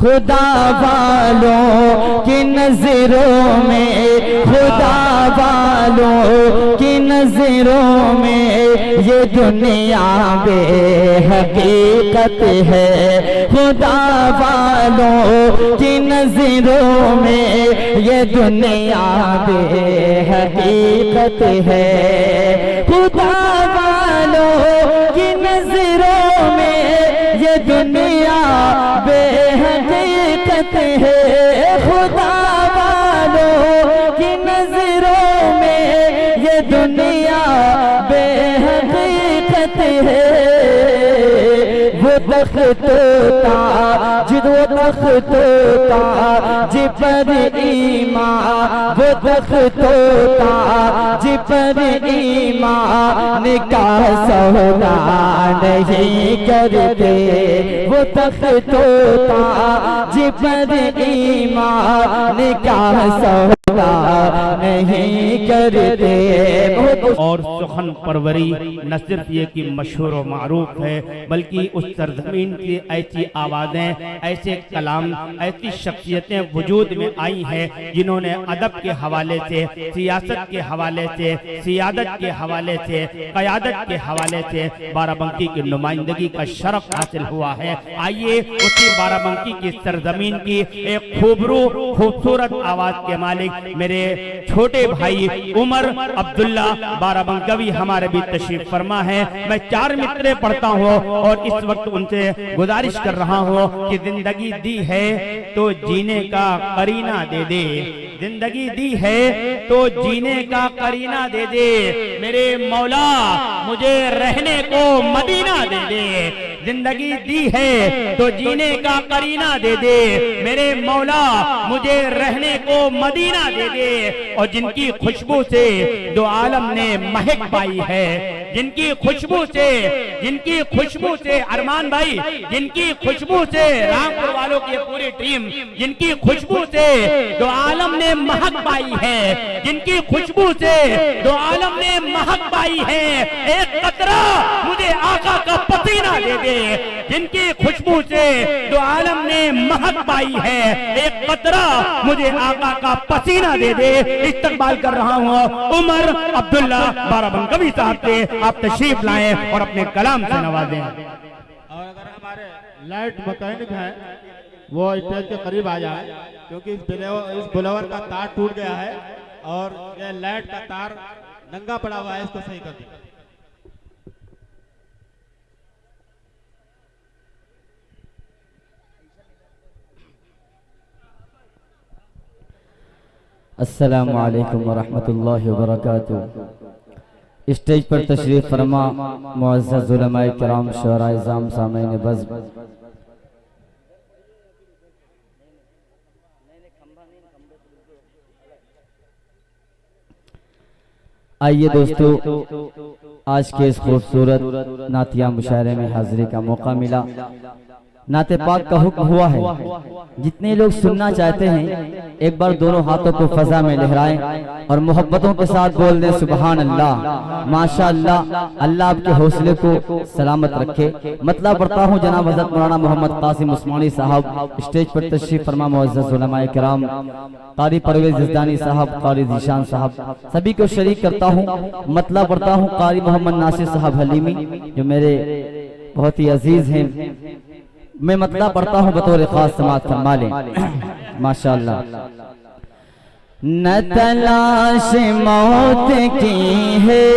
खुदा वालों की नजरों में, खुदा वालों की नजरों में ये दुनिया बेहकीकत है। खुदा वालों की नजरों में ये दुनिया बेहकीकत है। खुदा वालों की नजरों में ये दुनिया बेहकीकत है। खुदा वालों की नजरों में ये दुनिया बेहकीकत है। वो तख्तों जिद वो तख्तों जी पर ईमान, वो तख्तों जी पर ईमान का सौदा नहीं करते। वो तख्तों जी पर ईमान का सौदा नहीं करते। और सुखन परवरी न सिर्फ ये कि मशहूर और मारूफ है, बल्कि उस सरजमीन की ऐसी आवाज़ें, ऐसे कलाम, ऐसी शख्सियतें वजूद में आई हैं जिन्होंने अदब के हवाले से, सियासत के हवाले से, सियादत के हवाले से, क़यादत के हवाले से बाराबंकी की नुमाइंदगी का शरफ हासिल हुआ है। आइए उसी बाराबंकी की सरजमीन की एक खूबसूरत आवाज़ के मालिक मेरे छोटे भाई उमर अब्दुल्ला बाराबंकवी हमारे भी तशरीफ फरमा है। मैं 4 मित्रें पढ़ता हूँ और इस वक्त उनसे गुजारिश कर रहा हूँ कि जिंदगी दी है तो जीने का करीना दे दे, जिंदगी दी है तो जीने का करीना दे दे। मेरे मौला मुझे रहने को मदीना दे दे। जिंदगी दी है तो जीने का करीना दे दे। मेरे मौला मुझे रहने को मदीना दे दे। और जिनकी खुशबू से दो आलम ने महक पाई है, जिनकी खुशबू से अरमान भाई, जिनकी खुशबू से रामपुर वालों की पूरी टीम, जिनकी खुशबू से दो आलम ने महक पाई है, जिनकी खुशबू से दो आलम ने महक पाई है। एक कतरा मुझे आका का पसीना दे दे। जिनकी खुशबू से दो आलम ने महक पाई है, एक कतरा मुझे आका का पसीना दे दे। इस्तकबाल कर रहा हूँ उमर अब्दुल्ला बाराबंकवी साहब से। आप तशरीफ लाएं और अपने कलाम से नवाजें। और अगर हमारे लाइट मैकेनिक हैं वो स्टेज के करीब आ जाए, क्योंकि इस ब्लोवर का तार टूट गया है और ये लाइट का तार नंगा पड़ा हुआ है, इसको सही कर दीजिए। अस्सलामु अलैकुम वरहमतुल्लाहि वबरकातुहू। स्टेज पर तशरीफ फरमा मुअज़्ज़ज़ उलमाए किराम, शुअराए इज़ाम, सामईन बज़्म। आइए दोस्तों, आज के इस खूबसूरत नातिया मुशायरे में हाजिरी का मौका मिला। नाते पाक का हुक्म हुआ है, जितने लोग सुनना चाहते हैं एक बार दोनों हाथों को फजा में लहराएं और मोहब्बतों के साथ बोल दें सुबहान अल्लाह, माशा अल्लाह। अल्लाह आपके हौसले को सलामत रखे। मतलब पढ़ता हूँ जनाब हज़रत मौलाना मोहम्मद कासिम उस्मानी साहब स्टेज पर तशरीफ फरमा, मुअज़्ज़ज़ उलमाए किराम, कारी परवेज़ ज़िदानी साहब, कारी ज़ीशान साहब, सभी को शरीक करता हूँ। मतलब पढ़ता हूँ कारी मोहम्मद नासिर साहब हलीमी जो मेरे बहुत ही अजीज हैं। मैं मतलब पढ़ता हूँ बतौर खास समाअत फरमा लें। माशाअल्लाह। न तलाश मौत की है,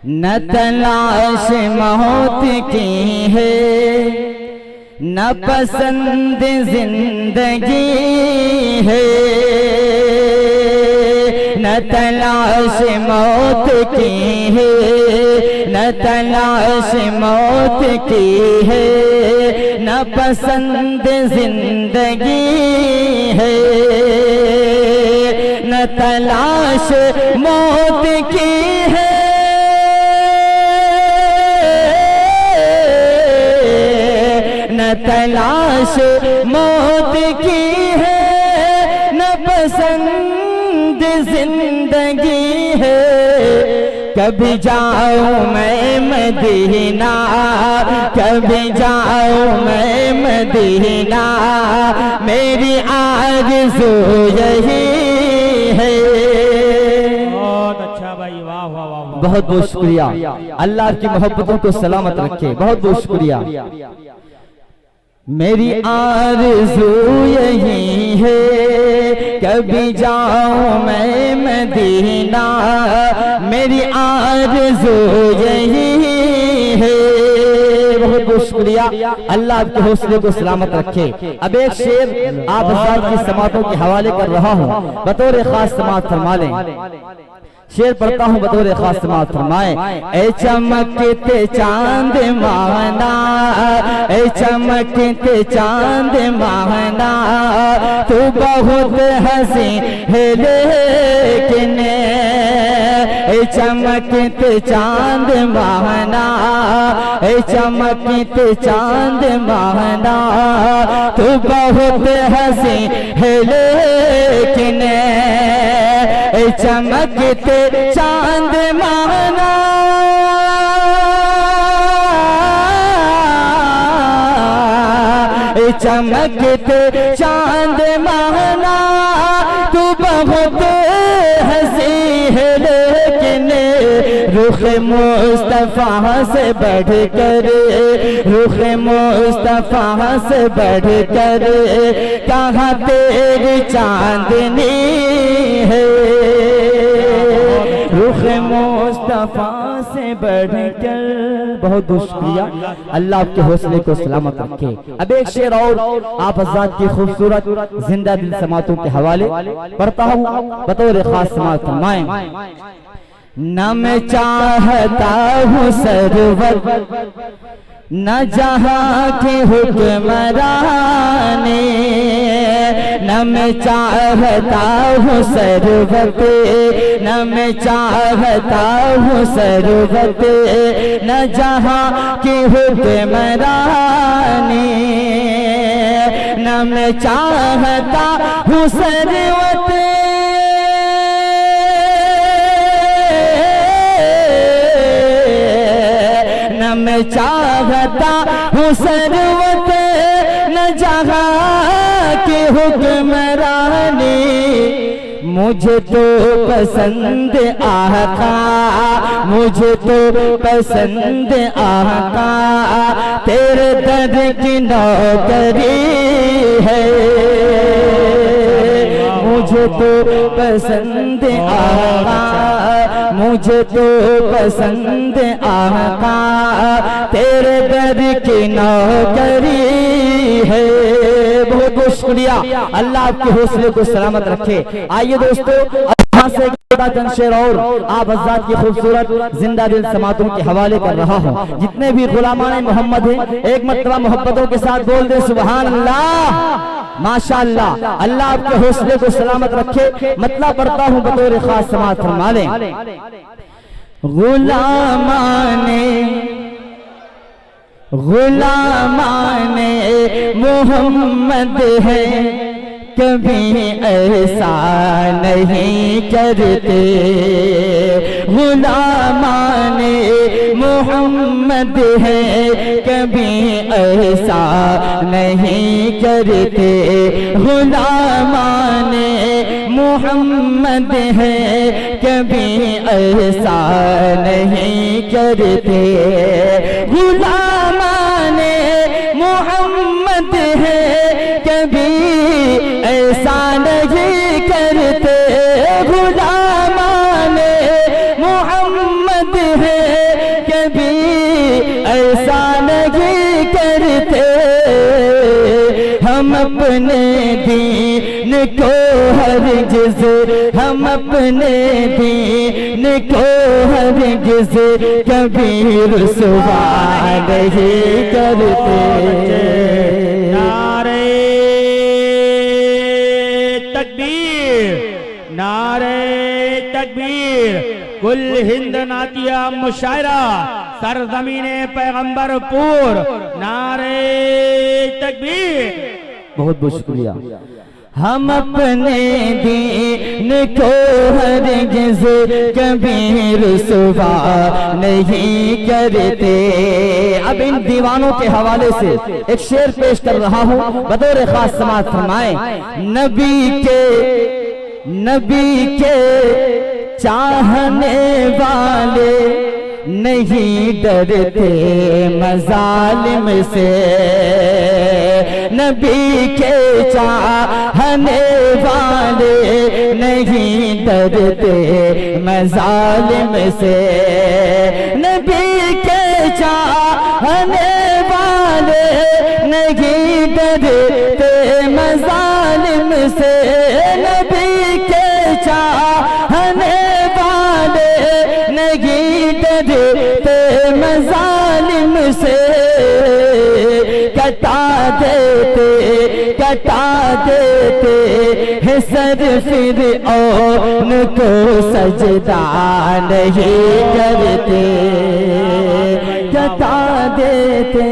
न तलाश मौत की है, न पसंद जिंदगी है। न तलाश मौत की है, न तलाश मौत की है, न पसंद जिंदगी है। न तलाश मौत की है, न तलाश मौत की है, न पसंद जिंदगी है। कभी जाऊं मैं मदीना, कभी जाऊं मैं मदीना, मेरी आरज़ू यही है। बहुत अच्छा भाई, वाह वाह वाह। बहुत बहुत शुक्रिया। अल्लाह आपकी मोहब्बतों को सलामत रखे। बहुत बहुत शुक्रिया। मेरी आरज़ू यही है, कभी जाऊं मैं मदीना, मेरी आरज़ू यही है। बहुत बहुत शुक्रिया। अल्लाह आपके हौसले को सलामत रखे। अब एक शेर आप हज़रात की समातों के हवाले कर रहा हूँ, बतौर खास समात फरमा लें। शेर पढ़ता हूँ बतौर खास समात फरमाए। ए चमकते चांद माहना, ए चमकते चांद माहना, तू बहुत हंसी है लेकिन, ए चमकते चांद माहना, ए चमकते चांद माहना, तू बहुत हंसी है लेकिन, ए चमकते चांद माहना, ए चमकते चांद माहना, तू बहुत हंसी है लेकिन, रुख मुस्तफा से बढ़कर, रुख मुस्तफा से बढ़कर, कहाँ तेरी चांदनी है, रुख मुस्तफा से बढ़कर। बहुत बहुत शुक्रिया। अल्लाह आपके हौसले को सलामत रखे। अब एक शेर और आप हज़रात की खूबसूरत जिंदा दिल समातों के हवाले पढ़ता हूँ, बतौर खास समात फरमाएं। न मैं चाहता हूँ सरवत, न जहाँ के हुक्मरानी, न मैं चाहता हूँ सरवत, न मैं चाहता हूँ सरवत, न जहाँ की हुक्मरानी, न मैं चाहता हूँ सरवत, न मैं चाहता हूँ सरवत, न जहाँ की हुक्मरानी, मुझे तो पसंद आका, मुझे तो पसंद आका, तेरे दर की नौकरी है, मुझे तो पसंद आका, मुझे तो पसंद आका, तेरे दर की नौकरी है। बहुत बहुत शुक्रिया। अल्लाह आपके हौसले को सलामत रखे। आइए दोस्तों, यहाँ से चंद शेर और आप हज़रात की खूबसूरत जिंदा दिल समातों के हवाले कर रहा हूँ। जितने भी गुलामान मोहम्मद हैं, एक मरतबा मोहब्बतों के साथ बोल दे सुभान अल्लाह, माशाअल्लाह। अल्लाह आपके हौसले को सलामत रखे। मतलब पढ़ता हूँ बतौर खास समात फरमा लें। गुलामाने गुलामाने मोहम्मद है, कभी ऐसा नहीं करते, गुलामाने मोहम्मद है, कभी ऐसा नहीं करते, गुलामाने मोहम्मद है, कभी ऐसा नहीं करते, गुलामाने मोहम्मद है, कभी ऐसा नहीं करते, गुलामाने मोहम्मद है, कभी ऐसा नहीं करते, हम अपने दीन को हरगिज़, हम अपने दीन को हरगिज़ कभी रुसवा नहीं करते। नारे तकबीर, नारे तकबीर। कुल हिंद नातिया मुशायरा सरजमीने पैगंबरपुर, नारे तकबीर। बहुत बहुत शुक्रिया। हम अपने दीन को हरगिज़ कभी रुसवा नहीं करते। अब इन दीवानों के हवाले से एक शेर पेश कर रहा हूँ, बतौर खास समाअत फरमाएं। नबी के चाहने वाले नहीं डरते मजालिम से, नबी के चाहने वाले नहीं डरते मजालिम से, नबी के चाहने वाले नहीं डरते मजालिम से, नबी के चाहने वाले नहीं डरते मजालिम से, कटा देते है सर फिर उनको सजदा नहीं करते, कटा देते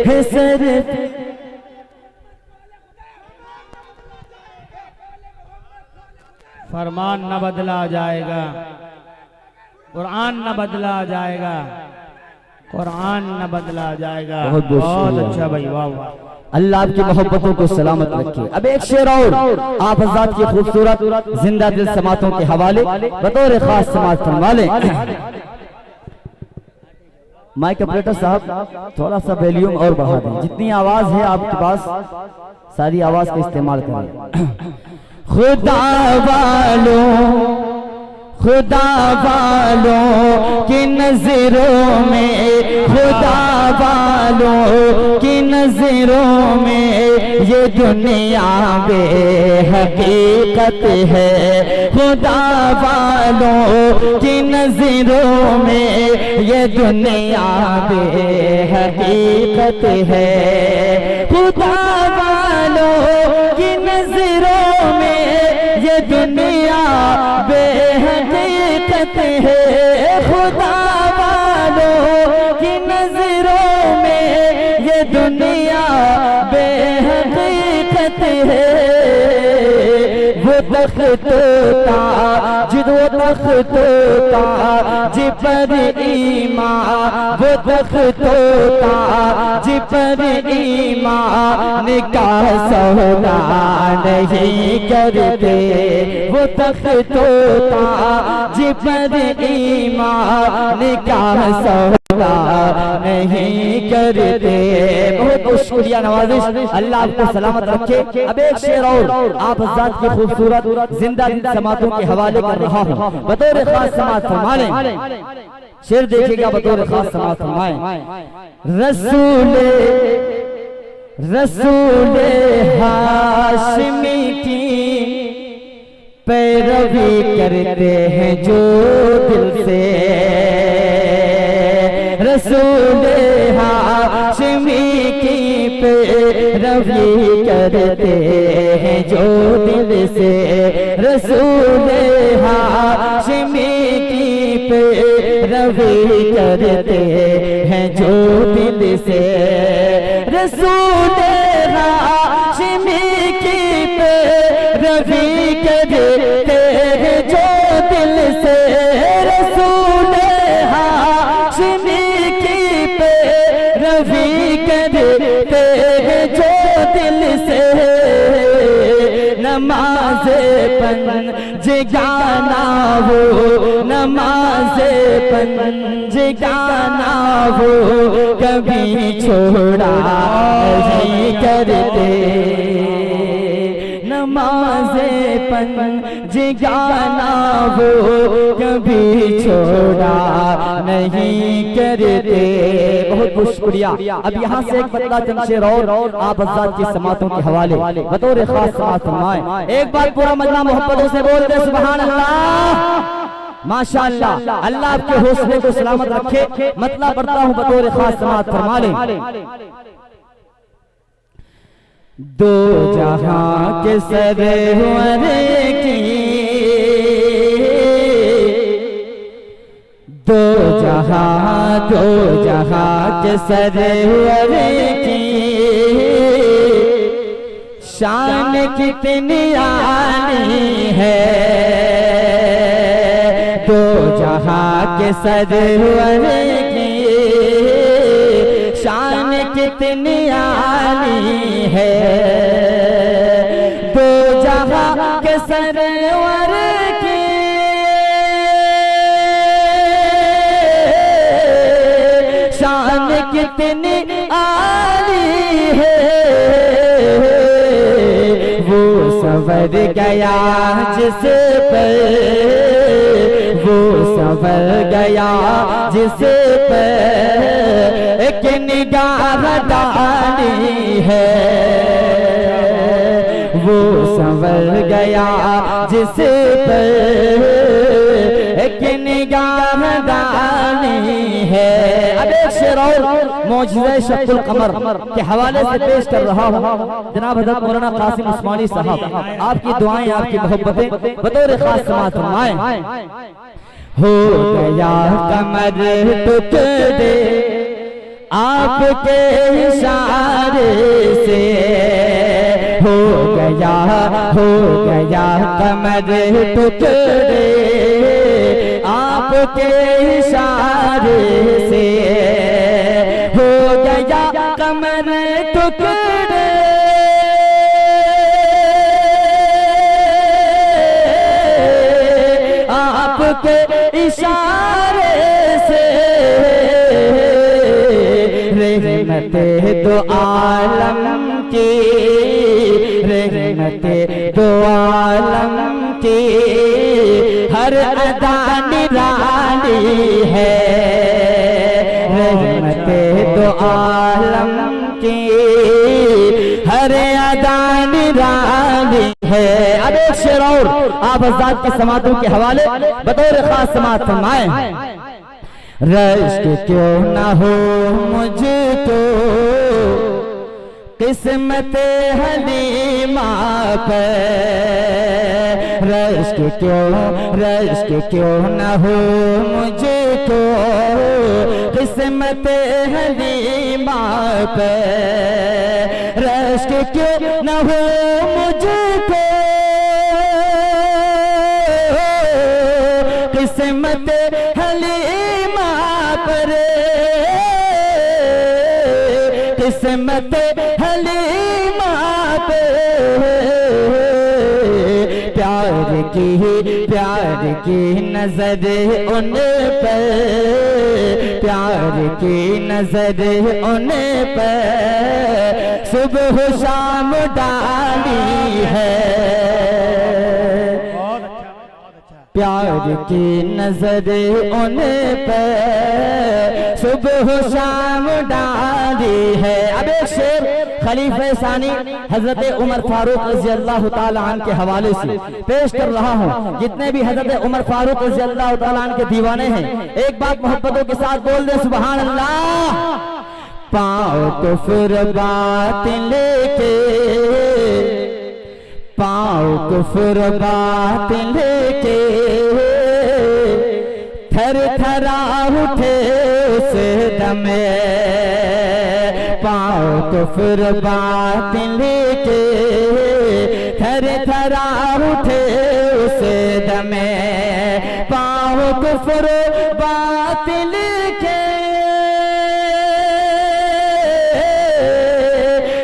है सर। फरमान न बदला जाएगा, कुरान न बदला जाएगा, कुरान न बदला जाएगा। बहुत अच्छा भाई, वाह वाह। अल्लाह आपकी मोहब्बतों को सलामत रखे। अब एक शेर और आप हज़रात की खूबसूरत जिंदा दिल समातों के हवाले बतौर खास समाअत फरमा लें। माइक ऑपरेटर साहब थोड़ा सा वॉल्यूम और बढ़ा दें, जितनी आवाज है आपके पास सारी आवाज का इस्तेमाल करें। खुदा वालों की नजरों में, खुदा वालों की नजरों में ये दुनिया बेहकीकत है, खुदा वालों की नजरों में ये दुनिया बेहकीकत है, खुदा वालों की नजरों में ये दुनिया बेहकीकत है, खुदा वालों की नजरों में ये दुनिया बेहकीकत है। वो तख्तों ताज पर ईमान, वो तख्तों ताज पर ईमान का सौदा नहीं करते, वो तख्तों ताज पर ईमान का सौदा नहीं करते। बहुत शुक्रिया नवाजिश, अल्लाह आपको सलामत रखे। अब एक शेर और आप हज़रात की खूबसूरत जिंदा दिल समातों के हवाले कर रहा हूँ, बतौर खास समाअत फरमा लें। शेर देखिएगा, बतौर खास समाअत फरमाएं। रसूले हाशमी की पैरवी करते हैं जो दिल से, रसूले हाशमी की पैरवी करते हैं जो दिल से, रसूले हाशमी की पैरवी करते हैं जो दिल से, रसूले हाशमी की पैरवी करते हैं जो दिल से, रसूले हाशमी की पैरवी करते हैं जो दिल से। नमाज़े पंजगाना वो, नमाज़े पंजगाना वो कभी छोड़ा नहीं करते, नमाज़े पंजगाना वो कभी छोड़ा नहीं करते। बहुत शुक्रिया। अब यहाँ से एक बदला चंद शेर और आप हज़रात की समातों के हवाले बतौर खास समाअत फरमाएं। एक बार पूरा मजमा मोहब्बतों से बोल दे सुभान अल्लाह, माशाअल्लाह। अल्लाह आपके हौसले को सलामत रखे। मतलब पढ़ता हूँ, बतौर खास समाअत फरमा लें। दो जहां के सरवर की, दो जहां के सरवर की शान कितनी आनी है, दो जहां के सरवर की शान कितनी आनी है, दो जहां के सरवर की शान कितनी आनी है। वो सवर गया जिस पर, वो सवर गया जिस पर एक निगाह डाली है, वो संवर गया जिस पर एक निगाह डाली है। अब एक शेर और मौजूदा शक्ल कमर के हवाले से पेश कर रहा हूँ। जनाब हज़रत मौलाना कासिम उस्मानी साहब, आपकी दुआएं आपकी मोहब्बतें बतौर खास समाअत फरमाएं। हो गया कमर टुकड़े आपके इशारे से, हो गया कमर टुकड़े आपके इशारे से, हो गया कमर टुकड़े आपके इशारे से, रहमते दो आलम की, रहमते दो आलम की हर अदा निराली है, रहमते दो आलम की हर अदा निराली है। अब एक शेर और आप हज़रात की समातों के हवाले बतौर खास समात फरमाएं। रश्क क्यों न हो मुझको किस्मत हलीमा पर, रश्क क्यों न हो मुझको किस्मत हलीमा पर, रश्क क्यों न हो मुझको किस्मत हलीमा पर, किस्मत हलीमा पे प्यार की नजर उन पर, प्यार की नजर उन पर सुबह शाम डाली है, प्यार की नजर उन पर सुबह शाम डाली है। अब एक शेर खलीफे सानी हजरत उमर फारूक रज़ी अल्लाह ताला अन्हु के हवाले से पेश कर रहा हूँ। जितने भी हजरत उमर फारूक रज़ी अल्लाह ताला अन्हु के दीवाने हैं, एक बात मोहब्बतों के साथ बोल दे सुभान अल्लाह। पाँव तो फिर बात लेके, पाँव कुफर बात लेके थर थरा उठे उस दमे, पाँव कुफर बात लेके थर थरा उठे उस दमे, पाँव कुफर बात लेके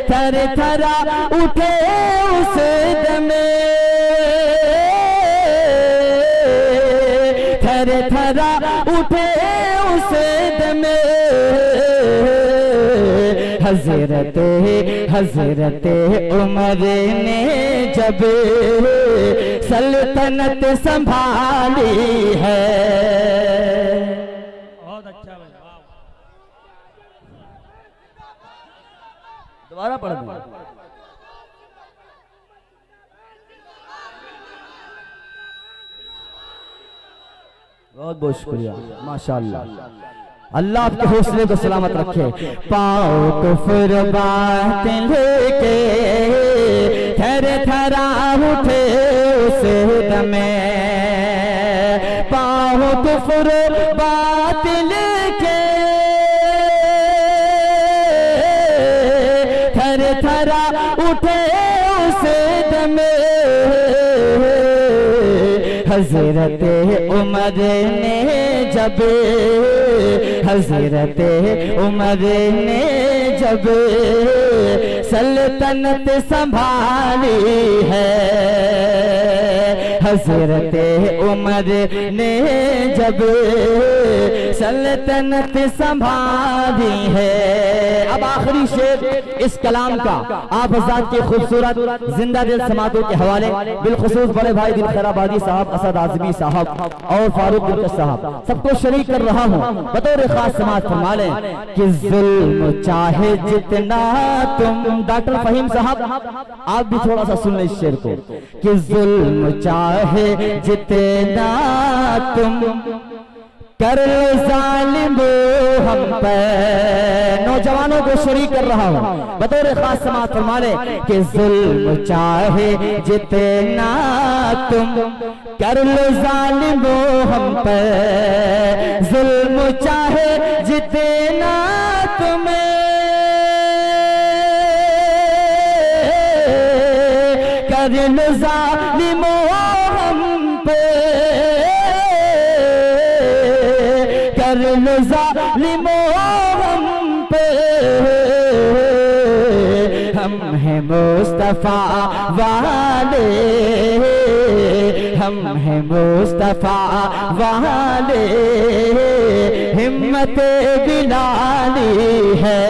थर थरा उठे उस दमे, थर थरा उठे उस दमे, हजरत उमर ने जब सल्तनत संभाली है। बहुत अच्छा भाई, दोबारा पढ़ दो। बहुत बहुत शुक्रिया, माशाअल्लाह। अल्लाह आपके हौसले को सलामत रखे। पाँव कुफर बात लेके थर थरा उठे उस दमे, पाँव कुफर बात लेके थर थरा उठे उस हजरत उमर ने जब, हजरत उमर ने जब सल्तनत संभाली है, हजरत उमर ने जब सल्तनत संभाली है। अब आखिरी शेर इस कलाम का आप हज़रात के खूबसूरत जिंदा दिल समातों के हवाले बिलखुसूस बड़े भाई दिल खैराबादी साहब, असद आजमी साहब और फारूक दिलकश साहब सबको शरीक कर रहा हूँ बतौर खास समाज फरमा लें कि जुल्म चाहे जितना तुम, डॉक्टर फहीम साहब आप भी थोड़ा सा सुन लें इस शेर को, कि जुल्म चाहे जितना तुम कर लो जालिमो हम पर। नौजवानों को शरीक कर रहा हूँ बतौर खास समाज फरमा ले कि जुल्म चाहे जितना तुम कर लो जालिमो हम पर, जुल्म चाहे जितना तुम्हें कर लो जालिमो हम पे, कर लो जालिमो हम पे, हम हैं मुस्तफा वाले, हम हैं मुस्तफा वाले, हिम्मत बिलाली है,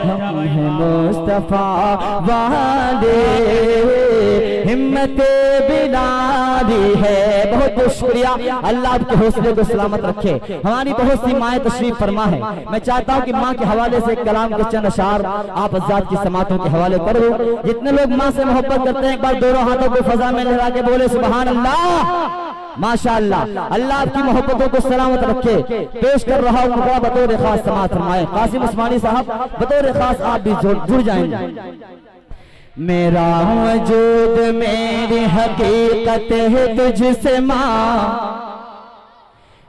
हम हैं मुस्तफा वाले, हिम्मत बिलाली है। बहुत बहुत शुक्रिया, अल्लाह आपके हौसले को सलामत रखे। हमारी बहुत सी माएँ तशरीफ फरमा है, मैं चाहता हूँ कि माँ के हवाले से कलाम के चंद अशार आप हज़रात की समातों के हवाले करो। जितने लोग माँ से मोहब्बत करते हैं एक बार दोनों हाथों को फजा में लहरा के बोले सुभान अल्लाह, माशाअल्लाह। अल्लाह आपकी मोहब्बतों को सलामत रखे। पेश कर रहा हूँ मुकरा बतौर खास समात फरमाए कासिम उस्मानी साहब, बतौर खास आप भी जुड़ जाएंगे। मेरा वजूद मेरी हकीकत है तुझसे माँ,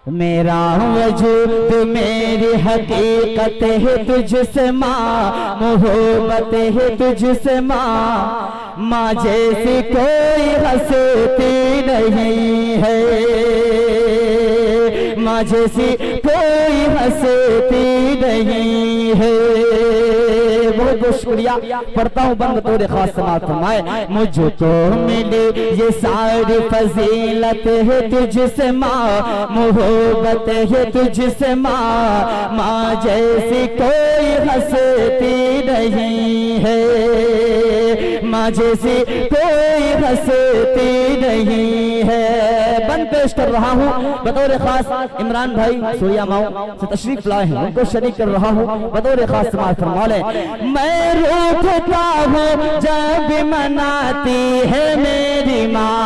मेरा वजूद मेरी हकीकत है तुझसे माँ, मोहब्बत है तुझसे माँ, माँ जैसी कोई हंसती नहीं है, माँ जैसी कोई हंसती नहीं है। बहुत बहुत शुक्रिया, पढ़ता हूँ बंद तोरे खास समात फरमाए। मुझको मिली ये सारी फजीलत है तुझसे माँ, मोहब्बत है तुझसे माँ, माँ जैसी कोई हंसती नहीं है, माँ जैसी कोई हंसती नहीं है। बंद पेश कर रहा हूँ बतौर खास इमरान भाई सोया माओ से तशरीफ लाए हैं, उनको शरीक कर रहा हूँ बतौर खास समाज फरमा ले। मैं रूठता हूँ जब मनाती है मेरी माँ,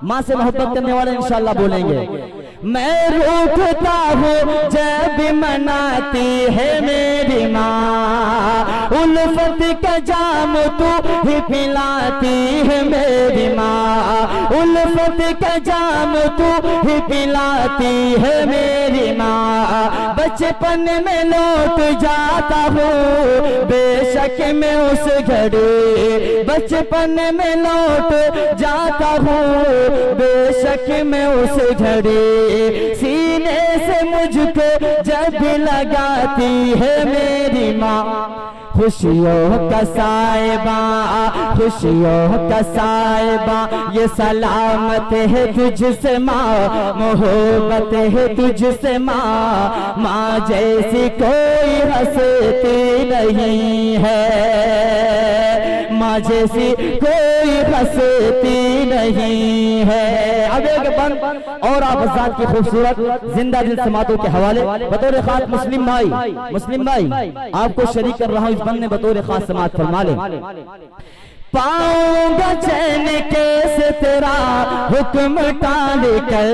माँ से मोहब्बत करने वाले इंशाल्लाह बोलेंगे। मैं रूठता हूँ जब मनाती है मेरी माँ, उल्फत का जाम तू ही पिलाती है मेरी माँ, उल्फत का जाम तू ही पिलाती है मेरी माँ। बचपन में लौट जाता हूँ बेशक मैं उस घड़ी, बचपन में लौट जाता हूँ बेशक मैं उस घड़ी, सीने से मुझको जब लगाती है मेरी माँ। खुशियों का साहिबा, खुशियों का साहिबा ये सलामत है तुझसे माँ, मोहब्बत है तुझसे माँ, माँ जैसी कोई हंसती नहीं है, माँ जैसी कोई हंसती नहीं है। अब एक बंद और आप हज़रात की खूबसूरत जिंदा दिल समातों के हवाले बतौर खास मुस्लिम भाई आपको शरीक कर रहा हूँ। इस बंद ने बतौर खास समात फरमा ले। पाऊंगा चैन कैसे तेरा हुक्म टाल कर,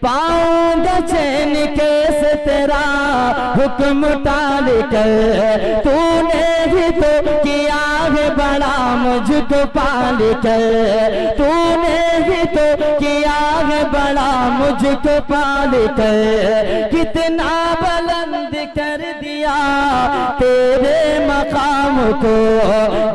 पाऊंगा चैन कैसे तेरा हुक्म टाल कर, तूने ही तो किया है बड़ा मुझको पाल कर, तूने ही तो किया है बड़ा मुझको पाल कर, कितना बुलंद कर दिया तेरे मकाम को,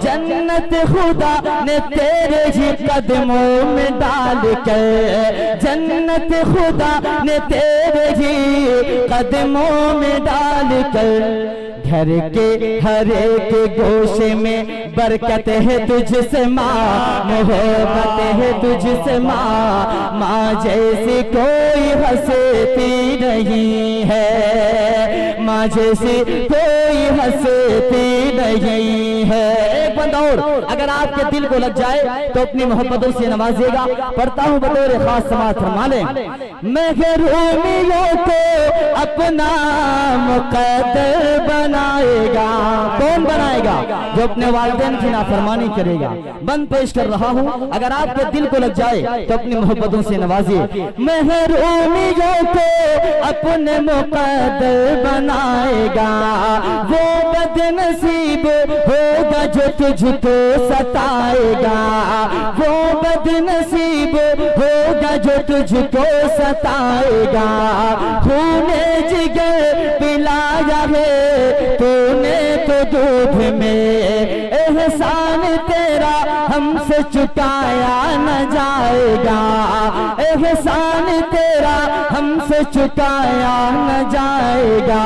जन्नत खुदा ने तेरे ही कदमों में डाल कर, जन्नत खुदा ने तेरे ही कदमों में डाल कर। घर के हर एक गोशे में बरकत है तुझसे माँ, मोहब्बत है तुझसे माँ, माँ जैसी कोई हंसती नहीं है, माँ जैसी कोई हंसती नहीं है। एक बंद और, अगर आपके दिल को लग जाए तो अपनी मोहब्बतों से नवाजेगा। पढ़ता हूँ बतौर खास समाज फरमा लें। महरूमियों को अपना मुक़द्दर बनाएगा। कौन बनाएगा? जो अपने वालिदैन की नाफरमानी करेगा। बंद पेश कर रहा हूँ, अगर आपके दिल को लग जाए तो अपनी मोहब्बतों से नवाजिए। महरूमियों को अपने मुक़द्दर बनाएगा, वो बदनसीब होगा जो तुझको सताएगा, वो बदनसीब होगा जो तुझको सताएगा। खूने जिगर पिलाया है तूने तो दूध में, एहसान तेरा हमसे चुकाया न जाएगा, एहसान तेरा हमसे चुकाया न जाएगा।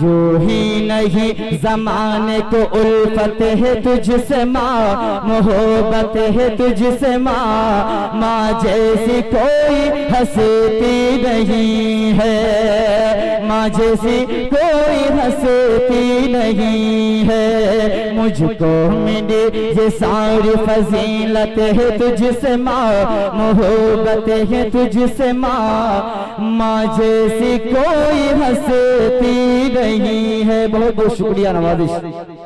यूं ही नहीं ज़माने को उल्फत है तुझसे माँ, मोहब्बत है तुझसे माँ, माँ जैसी कोई हंसती नहीं है, माँ जैसी कोई हंसती नहीं है। मुझको मिली ये सारी फजीलत है तुझसे माँ, मोहब्बत है तुझसे माँ, माँ जैसी कोई हंसती नहीं है। बहुत बहुत शुक्रिया नवाज़िश।